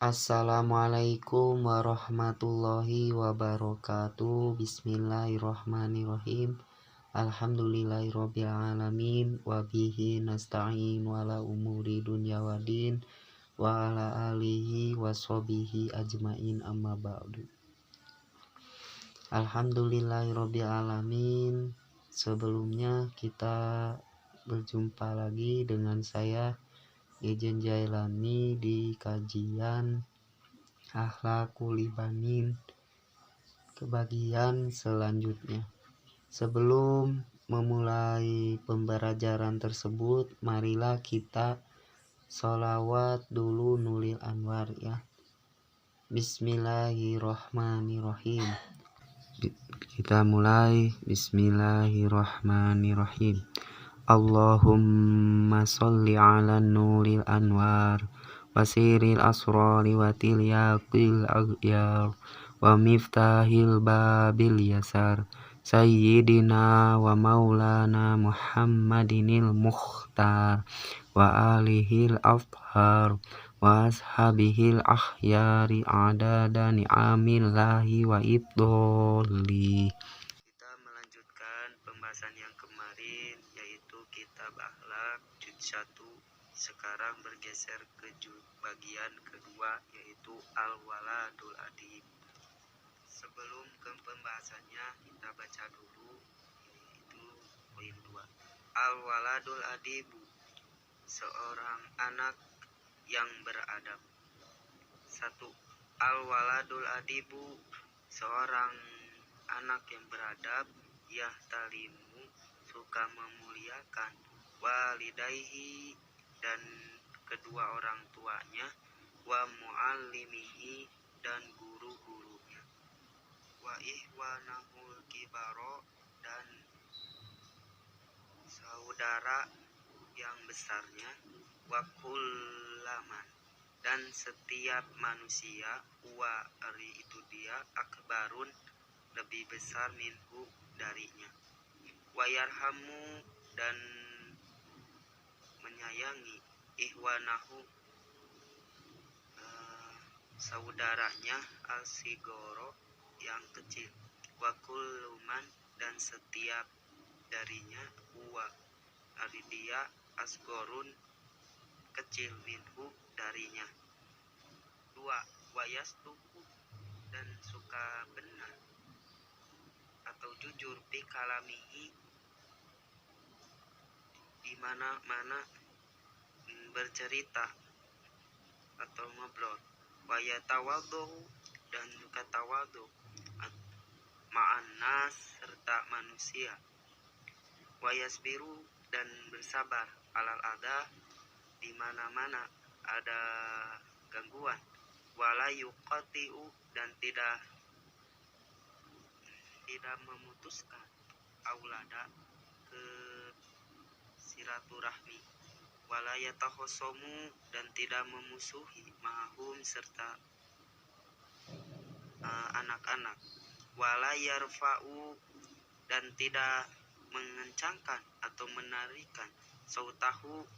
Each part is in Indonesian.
Assalamualaikum warahmatullahi wabarakatuh. Bismillahirrahmanirrahim. Alhamdulillahirabbil alamin wa bihi nasta'in wala umuri dunya waddin wa ala alihi washabihi ajmain amma ba'du. Alhamdulillahirabbil alamin. Sebelumnya kita berjumpa lagi dengan saya Ijen Jailani di kajian Akhlaqul Ibanin kebagian selanjutnya. Sebelum memulai pembelajaran tersebut, marilah kita sholawat dulu nulil anwar ya. Bismillahirrahmanirrahim. Kita mulai. Bismillahirrahmanirrahim. Allahumma sholli ala nuril anwar wasiril asrari wa tilyaqil aghyar wa miftahil babil yasar sayyidina wa maulana muhammadinil mukhtar wa alihil afhar wa ashabihil akhyari adada ni'amillahi wa idholi. Kita melanjutkan pembahasan yang kemarin, yaitu kitab akhlak juz 1. Sekarang bergeser ke bagian kedua, yaitu al-waladul adib. Sebelum ke pembahasannya, kita baca dulu, yaitu poin 2. Al-waladul adibu, seorang anak yang beradab. 1. Al-waladul adibu, seorang anak yang beradab, yahtalimu, suka memuliakan, walidayhi, dan kedua orang tuanya, wa muallimihi, dan guru-gurunya, wa ihwanahul kibaro, dan saudara yang besarnya, wa kullaman, dan setiap manusia, wa ari itu dia, akbarun, lebih besar minhu, darinya, wa yarhamu, dan menyayangi, ihwanahu, saudaranya, al-sigoro, yang kecil, wa kulluman, dan setiap darinya, wa ari dia, asgorun, kecil, minhu, darinya. 2. Wayastuku, dan suka benar atau jujur, bi kalamihi, di mana-mana bercerita atau ngobrol, wayatawadhu, dan juga tawadhu, ma'annas, serta manusia, wayasbiru, dan bersabar, alal ada, di mana-mana ada gangguan, wala yuqatiu, dan tidak memutuskan, aulada, ke silaturahmi, wala yatahossomu, dan tidak memusuhi, mahum, serta anak-anak, wala yarfa'u, dan tidak mengencangkan atau menarikan, sautahu,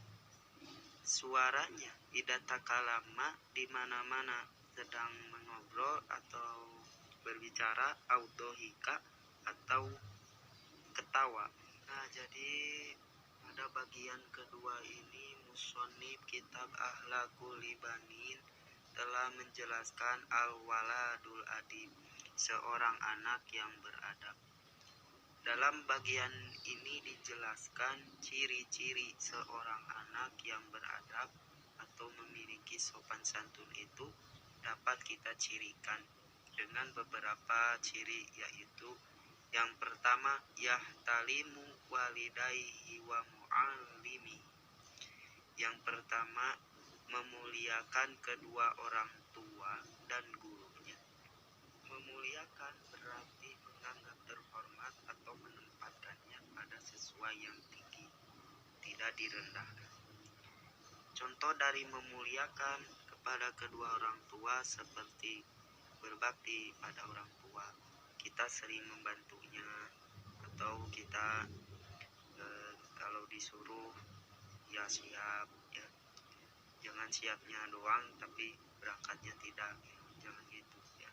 suaranya, idatakalama, di mana-mana sedang mengobrol atau berbicara, audohika, atau ketawa. Nah, jadi pada bagian kedua ini musonib kitab Akhlaqul Ibanin telah menjelaskan al-waladul adib, seorang anak yang beradab. Dalam bagian ini dijelaskan ciri-ciri seorang anak yang beradab atau memiliki sopan santun itu dapat kita cirikan dengan beberapa ciri, yaitu yang pertama, yahtalimu walidayhi wa muallimi. Yang pertama, memuliakan kedua orang tua dan gurunya. Memuliakan berarti menganggap terhormat atau menempatkannya pada sesuai yang tinggi, tidak direndahkan. Contoh dari memuliakan kepada kedua orang tua seperti berbakti pada orang tua, kita sering membantunya, atau kita kalau disuruh ya siap ya, jangan siapnya doang tapi berangkatnya tidak, ya. Jangan gitu ya.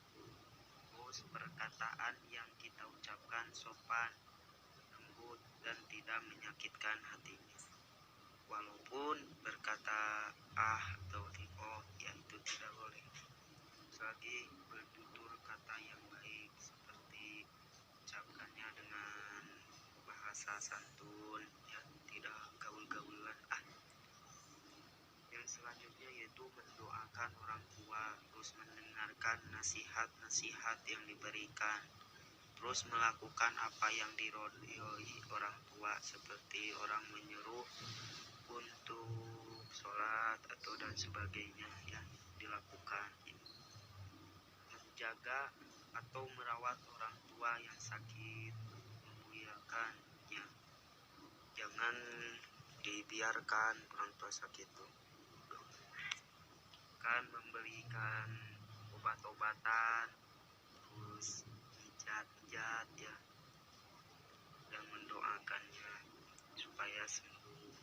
Terus perkataan yang kita ucapkan sopan, lembut, dan tidak menyakitkan hatinya. Walaupun berkata atau oh ya itu tidak boleh. Lagi bertutur kata yang baik, seperti ucapkannya dengan bahasa santun, ya, tidak gaul-gaulan. Yang selanjutnya yaitu mendoakan orang tua, terus mendengarkan nasihat-nasihat yang diberikan, terus melakukan apa yang dirodoi orang tua, seperti orang menyuruh untuk sholat atau dan sebagainya, ya, dilakukan. Menjaga atau merawat orang tua yang sakit, memuliakannya, jangan dibiarkan orang tua sakit itu. Kan memberikan obat-obatan, terus pijat-pijat, ya, dan mendoakannya supaya sembuh.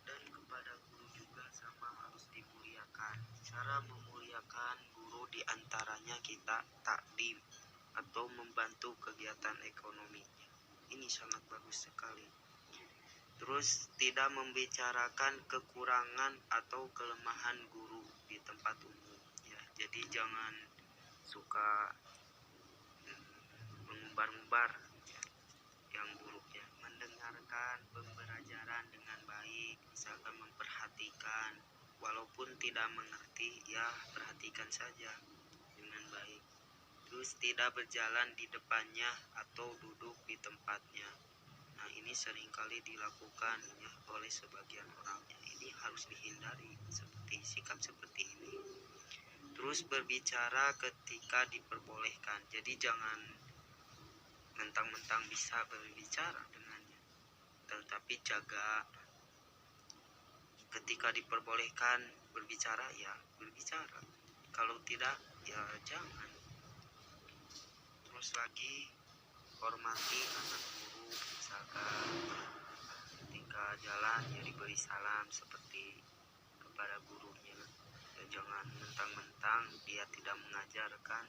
Dan kepada guru juga sama, harus dimuliakan. Cara memuliakan guru diantaranya kita takdim atau membantu kegiatan ekonominya. Ini sangat bagus sekali. Terus tidak membicarakan kekurangan atau kelemahan guru di tempat umum, ya. Jadi jangan suka mengumbar-umbar, ya, yang buruknya. Mendengarkan pembelajaran dengan baik, misalkan memperhatikan, walaupun tidak mengerti, ya perhatikan saja dengan baik. Terus tidak berjalan di depannya atau duduk di tempatnya. Nah, ini seringkali dilakukan, ya, oleh sebagian orang. Ini harus dihindari, seperti sikap seperti ini. Terus berbicara ketika diperbolehkan. Jadi jangan mentang-mentang bisa berbicara dengannya, tetapi jaga ketika diperbolehkan berbicara, ya berbicara. Kalau tidak, ya jangan. Terus lagi hormati anak guru, misalkan ketika jalan ya diberi salam seperti kepada gurunya, ya jangan mentang-mentang dia tidak mengajarkan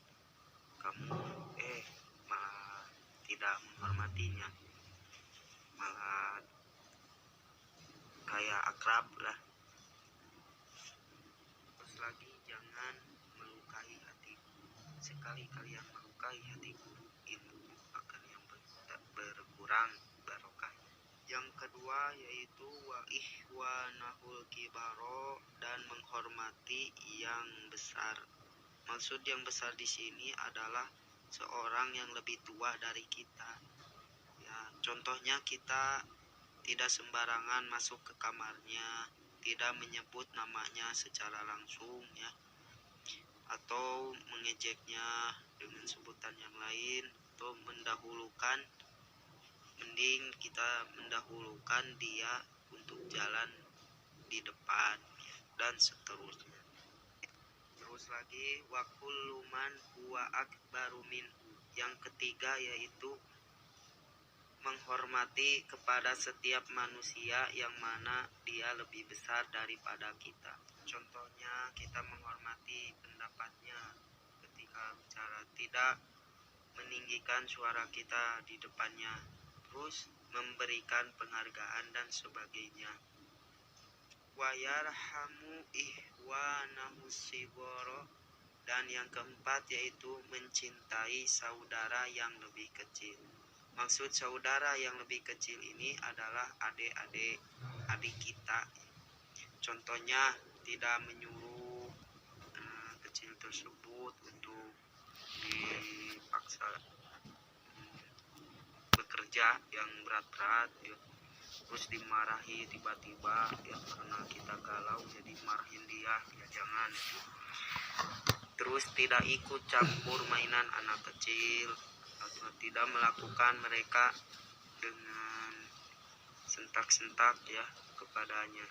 kamu malah tidak menghormatinya, malah kayak akrab lah. Terus lagi jangan melukai hati. Sekali kalian melukai hati guru, ilmu akan yang berkurang barokah. Yang kedua yaitu wa ihwanahul kibaro, dan menghormati yang besar. Maksud yang besar di sini adalah seorang yang lebih tua dari kita. Ya, contohnya kita tidak sembarangan masuk ke kamarnya, tidak menyebut namanya secara langsung, ya, atau mengejeknya dengan sebutan yang lain, atau mending kita mendahulukan dia untuk jalan di depan, dan seterusnya. Terus lagi wa kullu man huwa akbaru minhu. Yang ketiga yaitu menghormati kepada setiap manusia yang mana dia lebih besar daripada kita. Contohnya kita menghormati pendapatnya ketika bicara, tidak meninggikan suara kita di depannya, terus memberikan penghargaan dan sebagainya. Wa yarhamu ihwanahu sigoro, dan yang keempat yaitu mencintai saudara yang lebih kecil. Maksud saudara yang lebih kecil ini adalah adik kita. Contohnya tidak menyuruh kecil tersebut untuk dipaksa bekerja yang berat-berat, ya. Terus dimarahi tiba-tiba, ya, karena kita galau jadi marahin dia, ya jangan. Terus tidak ikut campur mainan anak kecil, atau tidak melakukan mereka dengan sentak-sentak, ya, kepadanya.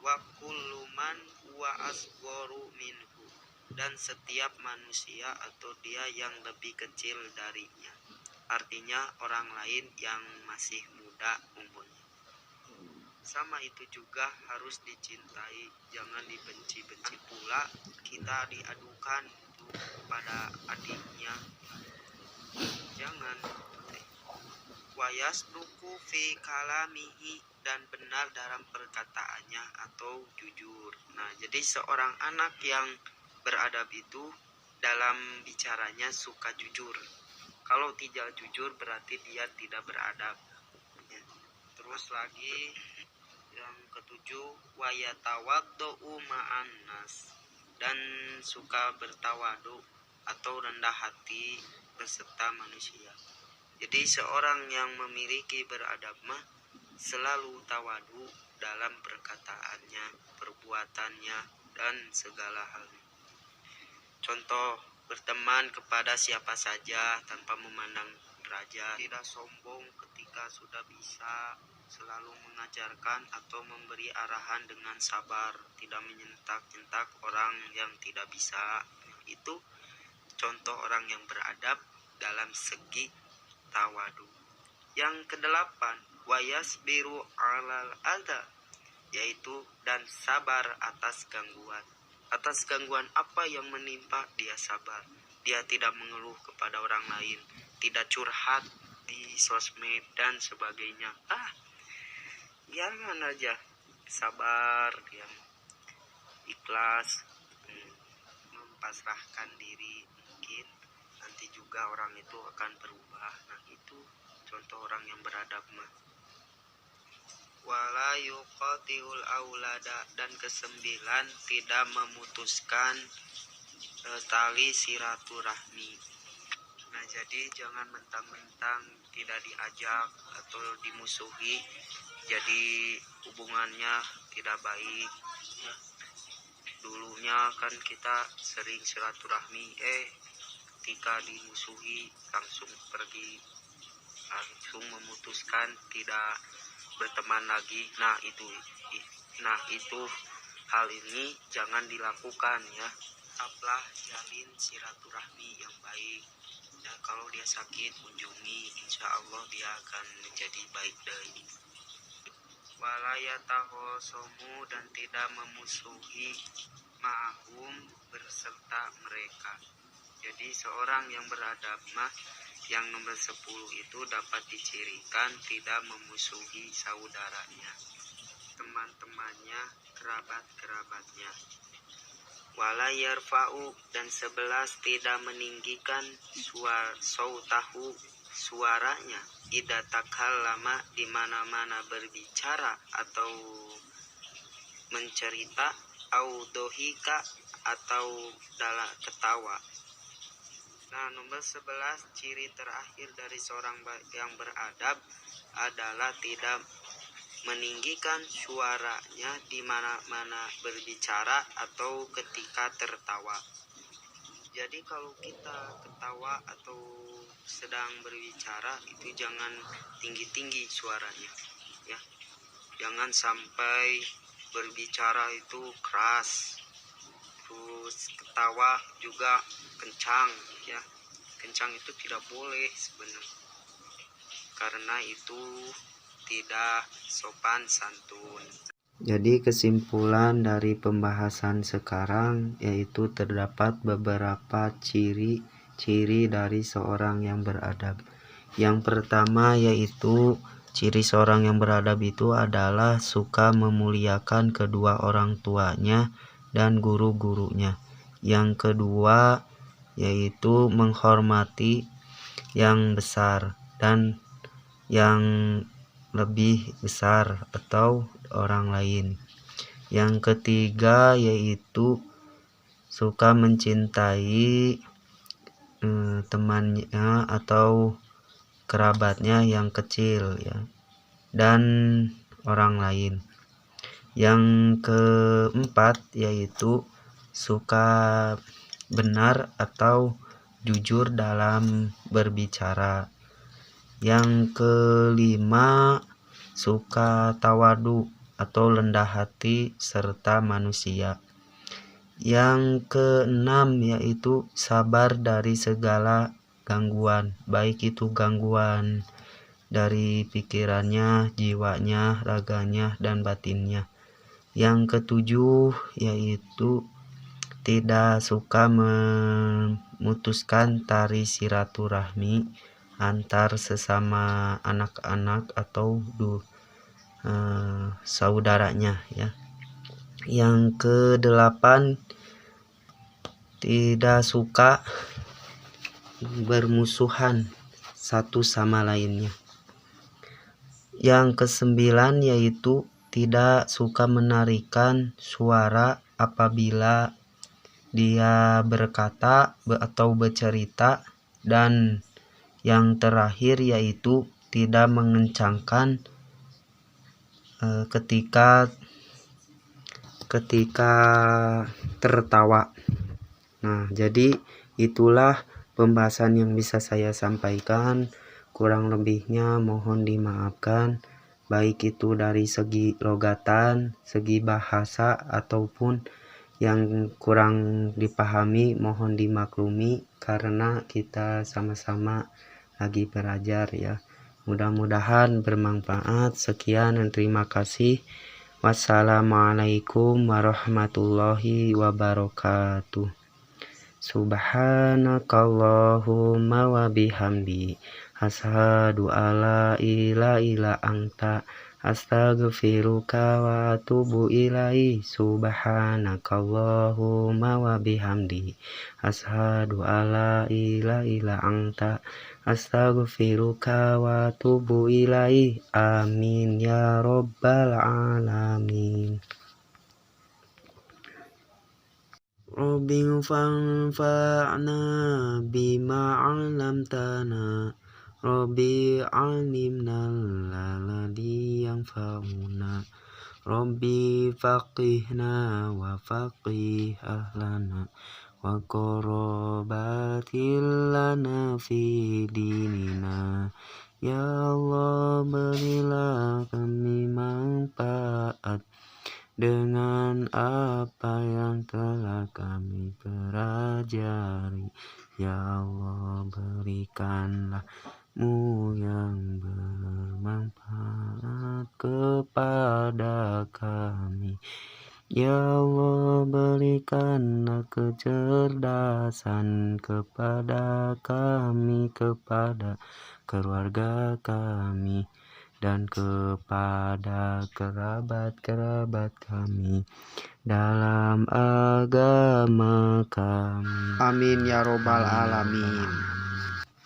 Wa kullu man huwa asgharu minhu, dan setiap manusia atau dia yang lebih kecil darinya. Artinya orang lain yang masih muda umurnya. Sama itu juga harus dicintai, jangan dibenci-benci pula. Kita diadukan kepada adiknya, jangan. Wayas duku fi kalamihi, dan benar dalam perkataannya atau jujur. Nah, jadi seorang anak yang beradab itu dalam bicaranya suka jujur. Kalau tidak jujur berarti dia tidak beradab. Ya. Terus lagi yang ketujuh, wayatawaddu ma'an nas, dan suka bertawadu atau rendah hati beserta manusia. Jadi seorang yang memiliki beradab mah selalu tawadu dalam perkataannya, perbuatannya, dan segala hal. Contoh, berteman kepada siapa saja tanpa memandang derajat, tidak sombong ketika sudah bisa, selalu mengajarkan atau memberi arahan dengan sabar, tidak menyentak-nyentak orang yang tidak bisa. Itu contoh orang yang beradab dalam segi tawadu. Yang kedelapan, wayasbiru alal adha, yaitu dan sabar atas gangguan. Atas gangguan apa yang menimpa dia sabar. Dia tidak mengeluh kepada orang lain, tidak curhat di sosmed dan sebagainya. Jangan aja, sabar, dia ikhlas, mempasrahkan diri. Mungkin nanti juga orang itu akan berubah. Nah, itu contoh orang yang beradab mah. Wala yuqatiul aulada, dan kesembilan, tidak memutuskan tali silaturahmi. Nah, jadi jangan mentang-mentang tidak diajak atau dimusuhi jadi hubungannya tidak baik ya. Dulunya kan kita sering silaturahmi, ketika dimusuhi langsung pergi, langsung memutuskan tidak berteman lagi. Nah itu hal ini jangan dilakukan ya. Tetaplah jalin silaturahmi yang baik. Dan kalau dia sakit, kunjungi, insya Allah dia akan menjadi baik dari. Walayatahosomu, dan tidak memusuhi ma'hum, berserta mereka. Jadi seorang yang beradab mah yang nomor 10 itu dapat dicirikan tidak memusuhi saudaranya, teman-temannya, kerabat-kerabatnya. Wala yarfa'u, dan 11 tidak meninggikan sautahu, suaranya, idza takallama, di mana-mana berbicara atau mencerita, au dohika, atau dalam ketawa. Nah, nomor 11 ciri terakhir dari seorang yang beradab adalah tidak meninggikan suaranya di mana-mana berbicara atau ketika tertawa. Jadi kalau kita ketawa atau sedang berbicara itu jangan tinggi-tinggi suaranya ya. Jangan sampai berbicara itu keras. Terus ketawa juga kencang ya. Kencang itu tidak boleh sebenarnya, karena itu tidak sopan santun. Jadi kesimpulan dari pembahasan sekarang yaitu terdapat beberapa ciri-ciri dari seorang yang beradab. Yang pertama yaitu ciri seorang yang beradab itu adalah suka memuliakan kedua orang tuanya dan guru-gurunya. Yang kedua yaitu menghormati yang besar dan yang lebih besar atau orang lain. Yang ketiga yaitu suka mencintai temannya atau kerabatnya yang kecil ya, dan orang lain. Yang keempat yaitu suka benar atau jujur dalam berbicara. Yang kelima suka tawadu atau rendah hati serta manusia. Yang keenam yaitu sabar dari segala gangguan, baik itu gangguan dari pikirannya, jiwanya, raganya, dan batinnya. Yang ketujuh yaitu tidak suka memutuskan tali silaturahmi antar sesama anak-anak atau saudaranya ya. Yang kedelapan, tidak suka bermusuhan satu sama lainnya. Yang kesembilan yaitu tidak suka menarikan suara apabila dia berkata atau bercerita. Dan yang terakhir yaitu tidak mengencangkan ketika tertawa. Nah, jadi itulah pembahasan yang bisa saya sampaikan. Kurang lebihnya mohon dimaafkan, baik itu dari segi logatan, segi bahasa, ataupun yang kurang dipahami mohon dimaklumi, karena kita sama-sama lagi belajar ya. Mudah-mudahan bermanfaat. Sekian dan terima kasih. Wassalamualaikum warahmatullahi wabarakatuh. Subhanakallahumma wa bihamdi, asyhadu alla ilaha illa anta, astaghfiruka wa atubu ilaihi. Subhanakallahumma wa bihamdi, asyhadu alla ilaha illa anta, astaghfiruka wa atubu ilaihi. Amin ya rabbal alamin. Rabbi fanfa'na bima 'allamtana, Rabbi 'allimna alladhi yanfa'una, Rabbi faqihna wa faqih ahlana, wa qarabatil lana fi dinina. Ya Allah, berilah kami manfaat dengan apa yang telah kami pelajari. Ya Allah, berikanlah Mu yang bermanfaat kepada kami. Ya Allah, berikanlah kecerdasan kepada kami, kepada keluarga kami, dan kepada kerabat-kerabat kami dalam agama kami. Amin ya robbal alamin.